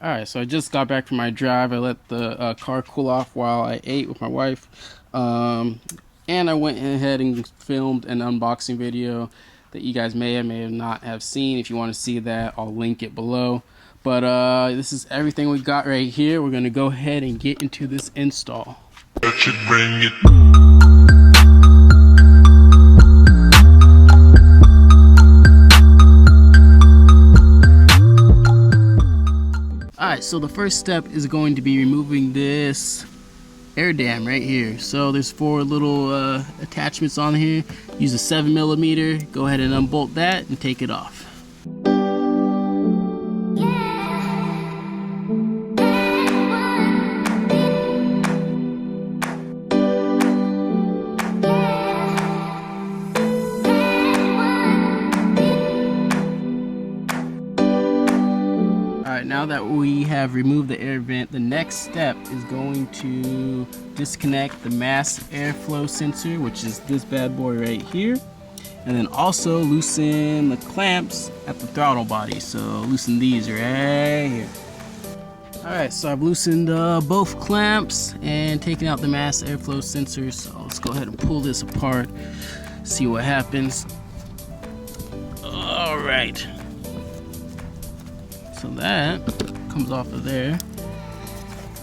Alright, so I just got back from my drive. I let the car cool off while I ate with my wife. And I went ahead and filmed an unboxing video that you guys may or may not have seen. If you want to see that, I'll link it below. But this is everything we got right here. We're going to go ahead and get into this install. That should bring it. Alright, so the first step is going to be removing this air dam right here. So there's 4 little attachments on here. Use a 7mm. Go ahead and unbolt that and take it off. Now that we have removed the air vent, the next step is going to disconnect the mass airflow sensor, which is this bad boy right here, and then also loosen the clamps at the throttle body. So loosen these right here. Alright, so I've loosened both clamps and taken out the mass airflow sensor. So let's go ahead and pull this apart, see what happens. Alright. So that comes off of there,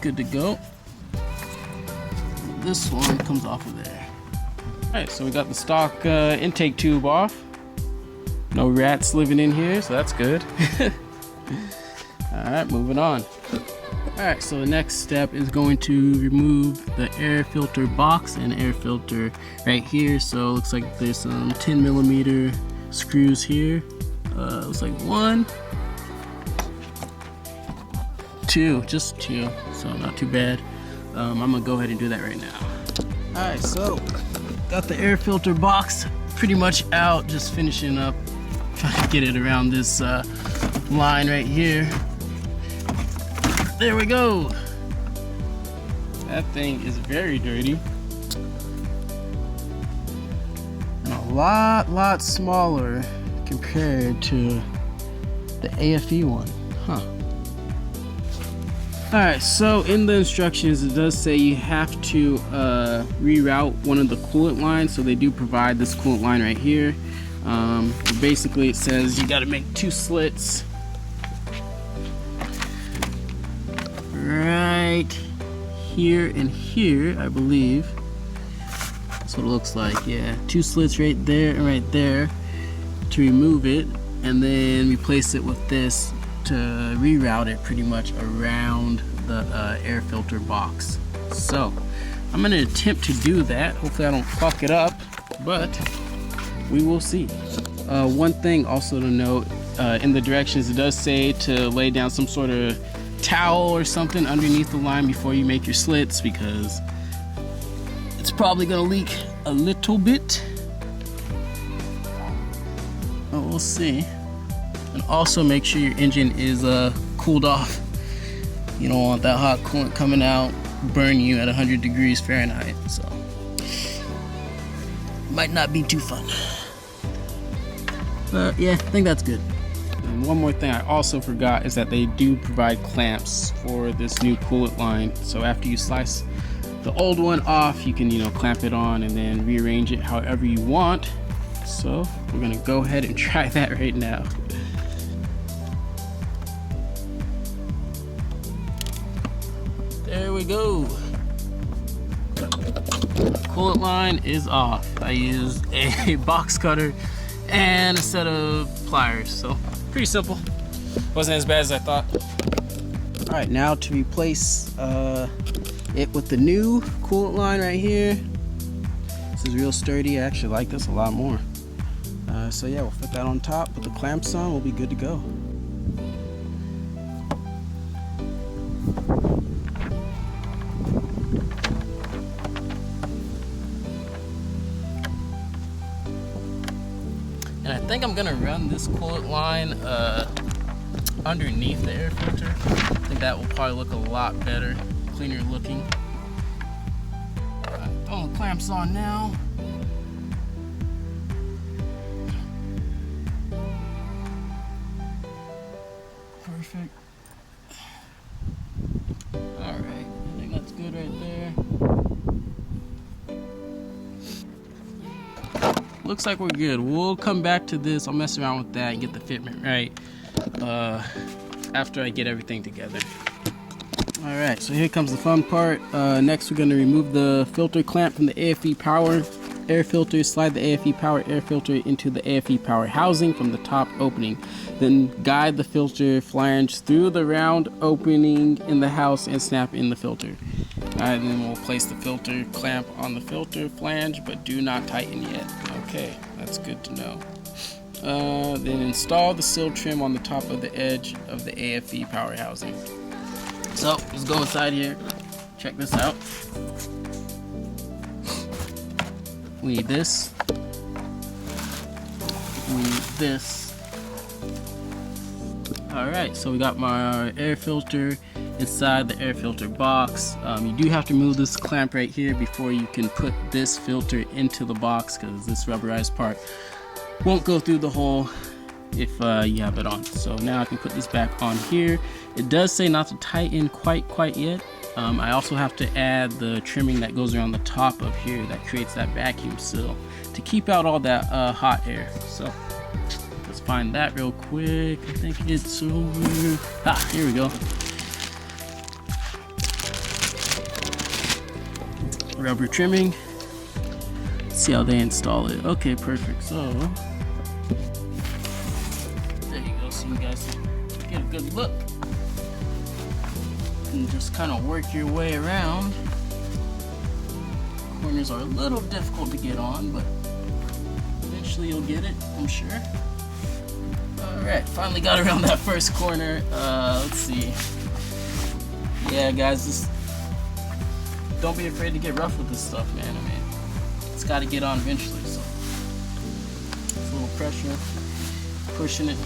good to go. This one comes off of there. Alright, so we got the stock intake tube off. No rats living in here, so that's good. Alright, moving on. Alright, so the next step is going to remove the air filter box and air filter right here. So it looks like there's some 10mm screws here. Looks like 1, 2, just 2, so not too bad. I'm gonna go ahead and do that right now. Alright, so got the air filter box pretty much out, just finishing up, trying to get it around this line right here. There we go. That thing is very dirty. And a lot smaller compared to the AFE one, huh? Alright, so in the instructions it does say you have to reroute one of the coolant lines, so they do provide this coolant line right here. Basically it says you got to make 2 slits right here and here, I believe. That's what it looks like, yeah. 2 slits right there and right there to remove it, and then replace it with this to reroute it pretty much around the air filter box. So I'm going to attempt to do that. Hopefully I don't fuck it up, but we will see. One thing also to note, in the directions it does say to lay down some sort of towel or something underneath the line before you make your slits, because it's probably going to leak a little bit. But we'll see. And also make sure your engine is cooled off. You don't want that hot coolant coming out, burn you at 100 degrees Fahrenheit. So might not be too fun. But yeah, I think that's good. And one more thing I also forgot is that they do provide clamps for this new coolant line. So after you slice the old one off, you can, clamp it on and then rearrange it however you want. So we're gonna go ahead and try that right now. There we go. Coolant line is off. I used a box cutter and a set of pliers, so pretty simple. Wasn't as bad as I thought. All right, now to replace it with the new coolant line right here. This is real sturdy. I actually like this a lot more. So yeah, we'll fit that on top, put the clamps on, we'll be good to go. And I think I'm gonna run this coolant line underneath the air filter. I think that will probably look a lot better, cleaner looking. Alright, throwing the clamps on now. Perfect. Alright, I think that's good right there. Looks like we're good. We'll come back to this. I'll mess around with that and get the fitment right after I get everything together. Alright, so here comes the fun part. Next we're going to remove the filter clamp from the AFE power air filter, slide the AFE power air filter into the AFE power housing from the top opening. Then guide the filter flange through the round opening in the house and snap in the filter. Alright, then we'll place the filter clamp on the filter flange, but do not tighten yet. Okay, that's good to know. Then install the sill trim on the top of the edge of the AFE power housing. So let's go inside here, check this out. We need this. We need this. Alright, so we got my air filter inside the air filter box. You do have to remove this clamp right here before you can put this filter into the box, because this rubberized part won't go through the hole if you have it on. So now I can put this back on here. It does say not to tighten quite yet. I also have to add the trimming that goes around the top of here that creates that vacuum seal to keep out all that hot air. So let's find that real quick. I think it's over. Ah, here we go. Rubber trimming. Let's see how they install it. Okay, perfect. So there you go, so you guys get a good look and just kind of work your way around. Corners are a little difficult to get on, but eventually you'll get it, I'm sure. Alright, finally got around that first corner. Let's see. Yeah, guys, just don't be afraid to get rough with this stuff, man. I mean, it's got to get on eventually, so it's a little pressure, pushing it.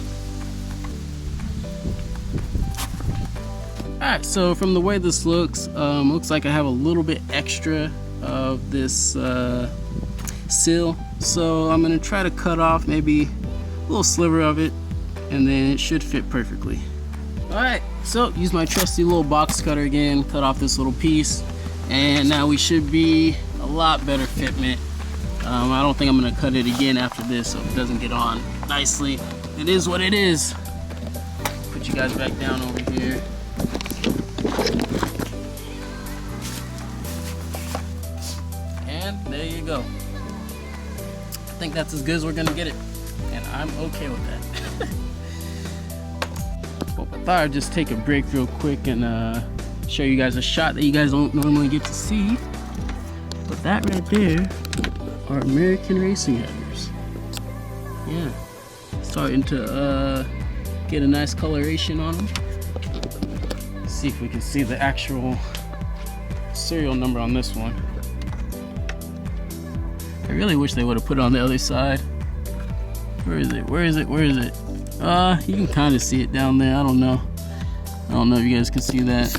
Alright, so from the way this looks like I have a little bit extra of this seal, so I'm going to try to cut off maybe a little sliver of it, and then it should fit perfectly. Alright, so use my trusty little box cutter again, cut off this little piece, and now we should be a lot better fitment. I don't think I'm going to cut it again after this so it doesn't get on nicely. It is what it is. Put you guys back down over here. And there you go. I think that's as good as we're going to get it. And I'm okay with that. Well, I thought I'd just take a break real quick and show you guys a shot that you guys don't normally get to see. But that right there are American racing headers. Yeah, starting to get a nice coloration on them. Let's see if we can see the actual serial number on this one. I really wish they would have put it on the other side. Where is it? Where is it? Where is it? You can kind of see it down there. I don't know if you guys can see that.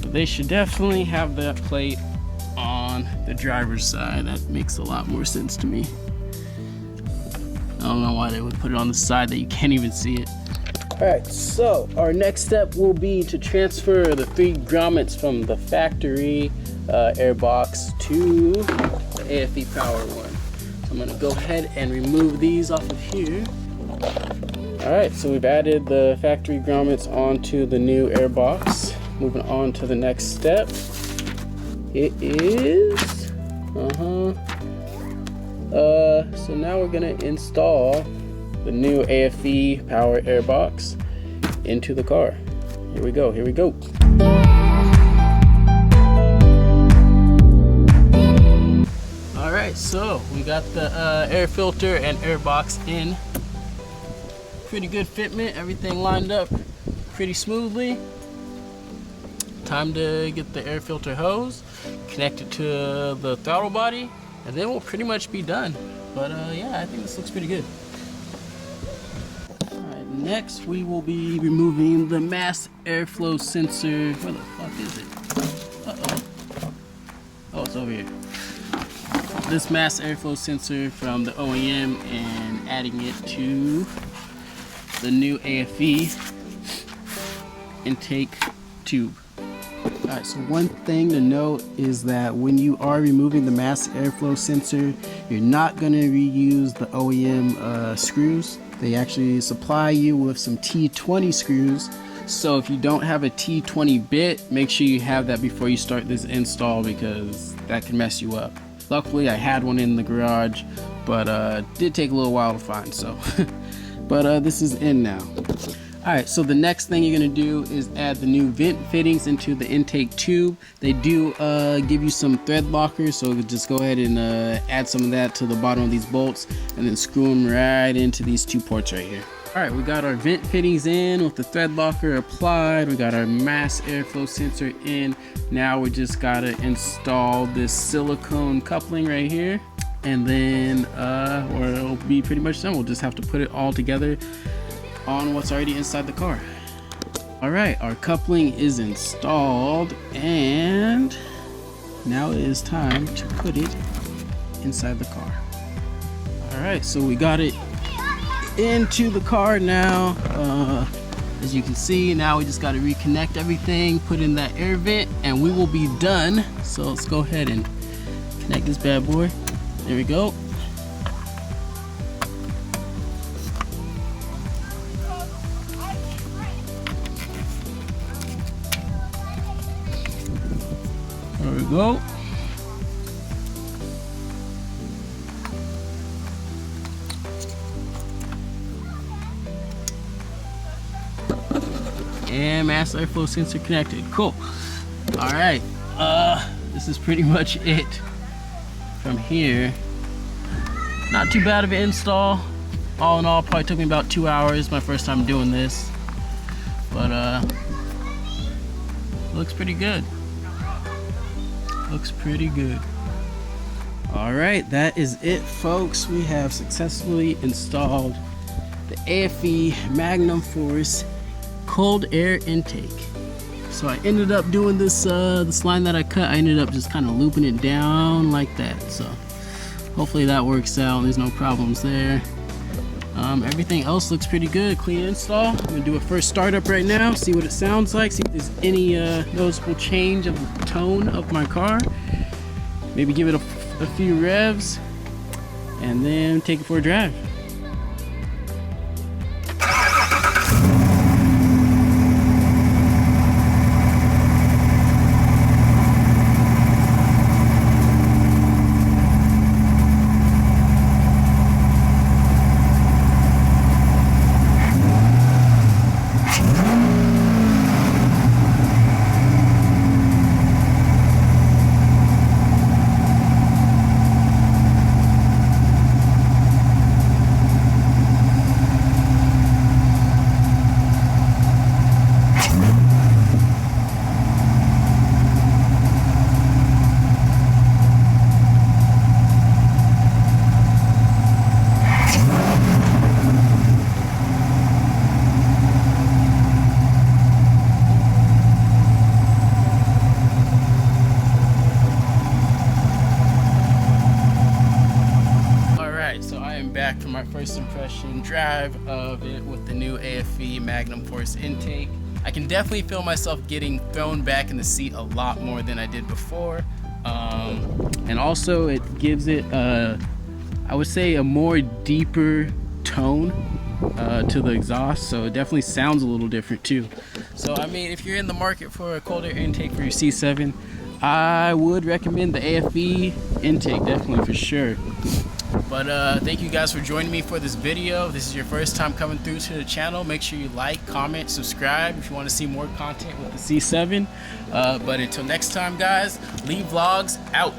But they should definitely have that plate on the driver's side. That makes a lot more sense to me. I don't know why they would put it on the side that you can't even see it. Alright, so our next step will be to transfer the 3 grommets from the factory air box to the AFE power one. So I'm going to go ahead and remove these off of here. Alright, so we've added the factory grommets onto the new air box. Moving on to the next step. It is so now we're gonna install the new AFE power air box into the car. Here we go, here we go. Alright, so we got the air filter and air box in. Pretty good fitment, everything lined up pretty smoothly. Time to get the air filter hose, connect it to the throttle body, and then we'll pretty much be done. But yeah, I think this looks pretty good. Alright, next we will be removing the mass airflow sensor. Where the fuck is it? Uh-oh. Oh, it's over here. This mass airflow sensor from the OEM and adding it to the new AFE intake tube. Alright, so one thing to note is that when you are removing the mass airflow sensor, you're not going to reuse the OEM screws. They actually supply you with some T20 screws. So if you don't have a T20 bit, make sure you have that before you start this install, because that can mess you up. Luckily I had one in the garage, but did take a little while to find, so but this is in now. Alright, so the next thing you're going to do is add the new vent fittings into the intake tube. They do give you some thread lockers, so just go ahead and add some of that to the bottom of these bolts and then screw them right into these two ports right here. Alright, we got our vent fittings in with the thread locker applied. We got our mass airflow sensor in. Now we just got to install this silicone coupling right here. And then or it'll be pretty much done. We'll just have to put it all together on what's already inside the car. Alright, our coupling is installed, and now it is time to put it inside the car. Alright, so we got it into the car now. As you can see, now we just got to reconnect everything, put in that air vent, and we will be done. So let's go ahead and connect this bad boy. There we go. There we go. And mass airflow sensor connected. Cool. All right. This is pretty much it from here. Not too bad of an install. All in all, probably took me about 2 hours. My first time doing this, but looks pretty good. Looks pretty good. All right, that is it, folks. We have successfully installed the AFE Magnum Force cold air intake. So I ended up doing this, this line that I cut, I ended up just kind of looping it down like that. So hopefully that works out. There's no problems there. Everything else looks pretty good. Clean install. I'm gonna do a first startup right now, see what it sounds like, see if there's any noticeable change of the tone of my car. Maybe give it a few revs and then take it for a drive. Back for my first impression drive of it with the new AFE Magnum Force intake. I can definitely feel myself getting thrown back in the seat a lot more than I did before, and also it gives it I would say a more deeper tone to the exhaust, so it definitely sounds a little different too. So I mean, if you're in the market for a cold air intake for your C7, I would recommend the AFE intake, definitely, for sure. But thank you guys for joining me for this video. If this is your first time coming through to the channel, make sure you like, comment, subscribe if you want to see more content with the C7. But until next time, guys, Lee Vlogs out.